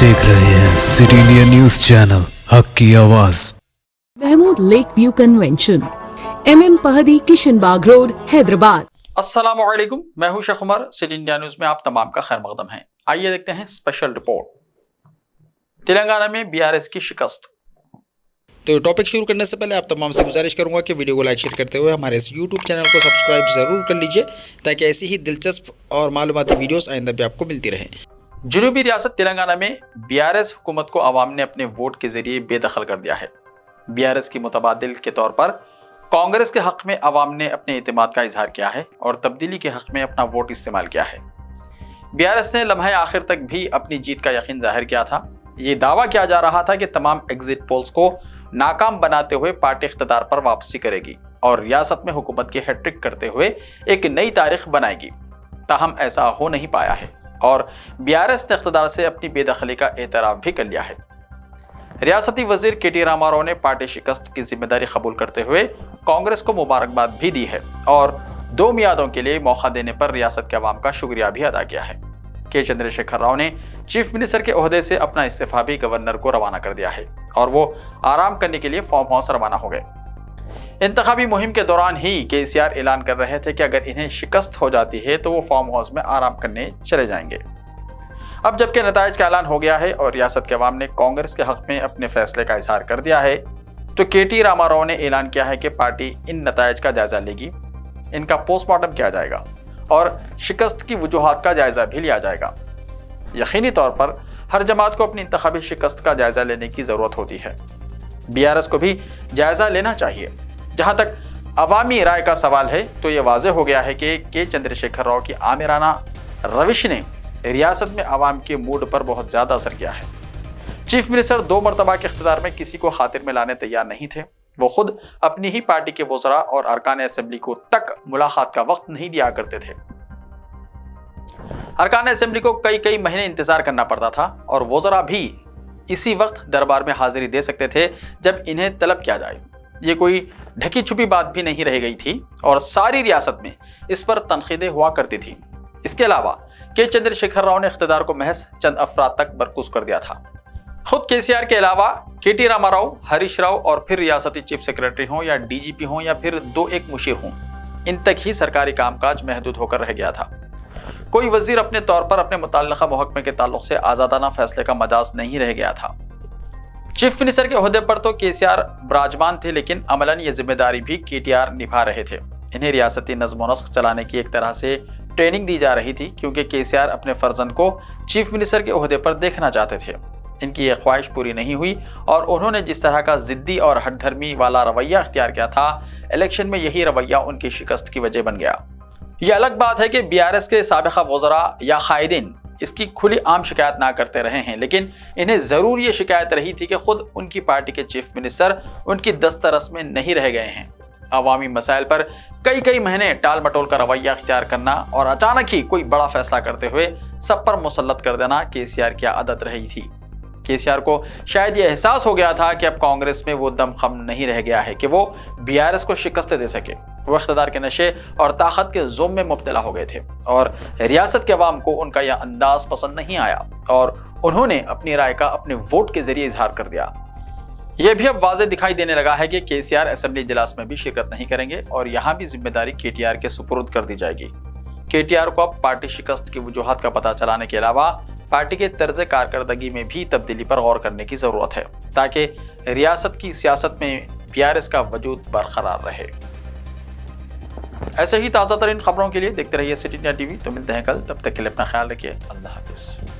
देख रहे हैं सिटी इंडिया न्यूज चैनल, हक की आवाज। Mahmood lake view convention, MM Pahadi, Kishan Bagh road, Hyderabad. अस्सलामुअलैकुम, मैं हूं Sheikh Umar. City India news में आप तमाम का खैर मकदम है। आइए देखते हैं स्पेशल रिपोर्ट। तेलंगाना में BRS की शिकस्त। तो टॉपिक शुरू करने से पहले आप तमाम से गुजारिश करूंगा कि वीडियो को लाइक शेयर करते हुए हमारे इस YouTube चैनल को सब्सक्राइब ज़रूर कर लीजिए, ताकि ऐसी ही दिलचस्प और मालूमाती वीडियोस आइंदा भी आपको मिलती रहे। जनूबी रियासत तेलंगाना में BRS हुकूमत को अवाम ने अपने वोट के जरिए बेदखल कर दिया है। BRS की मुतबादिल के तौर पर कांग्रेस के हक में अवाम ने अपने एतमाद का इजहार किया है और तब्दीली के हक में अपना वोट इस्तेमाल किया है। BRS ने लम्हे आखिर तक भी अपनी जीत का यकीन जाहिर किया था। ये दावा किया जा रहा था कि तमाम एग्जिट पोल्स को नाकाम बनाते हुए पार्टी इख्तिदार पर वापसी करेगी और रियासत में हुकूमत की हैट्रिक करते हुए एक नई तारीख बनाएगी। ताहम ऐसा हो नहीं पाया है और BRS ने इख्तिदार से अपनी बेदखली का एतराफ़ भी कर लिया है। रियासती वजीर KT रामाराव ने पार्टी शिकस्त की जिम्मेदारी कबूल करते हुए कांग्रेस को मुबारकबाद भी दी है और 2 मियादों के लिए मौका देने पर रियासत के अवाम का शुक्रिया भी अदा किया है। K चंद्रशेखर राव ने चीफ मिनिस्टर के ओहदे से अपना इस्तीफा भी गवर्नर को रवाना कर दिया है और वो आराम करने के लिए फार्म हाउस रवाना हो गए। इंतखाबी मुहिम के दौरान ही KCR ऐलान कर रहे थे कि अगर इन्हें शिकस्त हो जाती है तो वो फार्म हाउस में आराम करने चले जाएंगे। अब जबकि नताइज का ऐलान हो गया है और रियासत के अवाम ने कांग्रेस के हक में अपने फैसले का इजहार कर दिया है, तो KT रामाराव ने ऐलान किया है कि पार्टी इन नताइज का जायजा लेगी, इनका पोस्टमार्टम किया जाएगा और शिकस्त की वजूहात का जायजा भी लिया जाएगा। यकीनी तौर पर हर जमात को अपनी इंतखाबी शिकस्त का जायजा लेने की जरूरत होती है। BRS को भी जायजा लेना चाहिए। जहां तक अवामी राय का सवाल है तो ये वाज़ेह हो गया है कि K चंद्रशेखर राव की आमिराना रविश ने रियासत में अवाम के मूड पर बहुत ज़्यादा असर किया है। चीफ मिनिस्टर 2 मरतबा के इख्तिदार में किसी को खातिर में लाने तैयार नहीं थे। वो खुद अपनी ही पार्टी के वज़रा और अरकान असेंबली को तक मुलाकात का वक्त नहीं दिया करते थे। अरकान असेंबली को कई महीने इंतजार करना पड़ता था और वज़रा भी इसी वक्त दरबार में हाजिरी दे सकते थे जब इन्हें तलब किया जाए। ये कोई ढकी छुपी बात भी नहीं रह गई थी और सारी रियासत में इस पर तनकीदें हुआ करती थी। इसके अलावा K चंद्रशेखर राव ने इख्तिदार को महज चंद अफराद तक बरकूज कर दिया था। खुद KCR के अलावा KT रामाराव, हरीश राव और फिर रियासती चीफ सेक्रेटरी हों या DGP हों या फिर 2-1 मुशीर हों, इन तक ही सरकारी कामकाज महदूद होकर रह गया था। कोई वजीर अपने तौर पर अपने मुतल्लिका महकमे के ताल्लुक से आज़ादाना फैसले का मजाज नहीं रह गया था। चीफ मिनिस्टर के ओहदे पर तो KCR विराजमान थे, लेकिन अमलन ये जिम्मेदारी भी KTR निभा रहे थे। इन्हें रियासती नज़्म व नस्क चलाने की एक तरह से ट्रेनिंग दी जा रही थी, क्योंकि KCR अपने फर्जंद को चीफ मिनिस्टर के ओहदे पर देखना चाहते थे। इनकी यह ख्वाहिश पूरी नहीं हुई और उन्होंने जिस तरह का जिद्दी और हठधर्मी वाला रवैया अख्तियार किया था, इलेक्शन में यही रवैया उनकी शिकस्त की वजह बन गया। यह अलग बात है कि BRS के साबिक़ा वज़रा या कायदीन इसकी खुली आम शिकायत ना करते रहे हैं, लेकिन इन्हें ज़रूर ये शिकायत रही थी कि खुद उनकी पार्टी के चीफ मिनिस्टर उनकी दस्तरस में नहीं रह गए हैं। अवामी मसाइल पर कई महीने टाल मटोल का रवैया अख्तियार करना और अचानक ही कोई बड़ा फैसला करते हुए सब पर मुसल्लत कर देना KCR की आदत रही थी। KCR को शायद ये एहसास हो गया था कि अब कांग्रेस में वो दमखम नहीं रह गया है कि वो BRS को शिकस्त दे सके। वो इख्तिदार के नशे और ताकत के ज़ुल्म में मुब्तला हो गए थे और रियासत के अवाम को उनका यह अंदाज पसंद नहीं आया और उन्होंने अपनी राय का अपने वोट के जरिए इजहार कर दिया। यह भी अब वाज़ेह दिखाई देने लगा है कि KCR असेंबली इजलास में भी शिरकत नहीं करेंगे और यहाँ भी जिम्मेदारी KTR के सुपुर्द कर दी जाएगी। KTR को अब पार्टी शिकस्त की वजूहात का पता चलाने के अलावा पार्टी के तर्ज कारकर्दगी में भी तब्दीली पर गौर करने की ज़रूरत है, ताकि रियासत की सियासत में BRS का वजूद बरकरार रहे। ऐसे ही ताज़ा तरीन खबरों के लिए देखते रहिए सिटी इंडिया TV। तो मिलते हैं कल, तब तक के लिए अपना ख्याल रखिए। अल्लाह हाफ़िज़।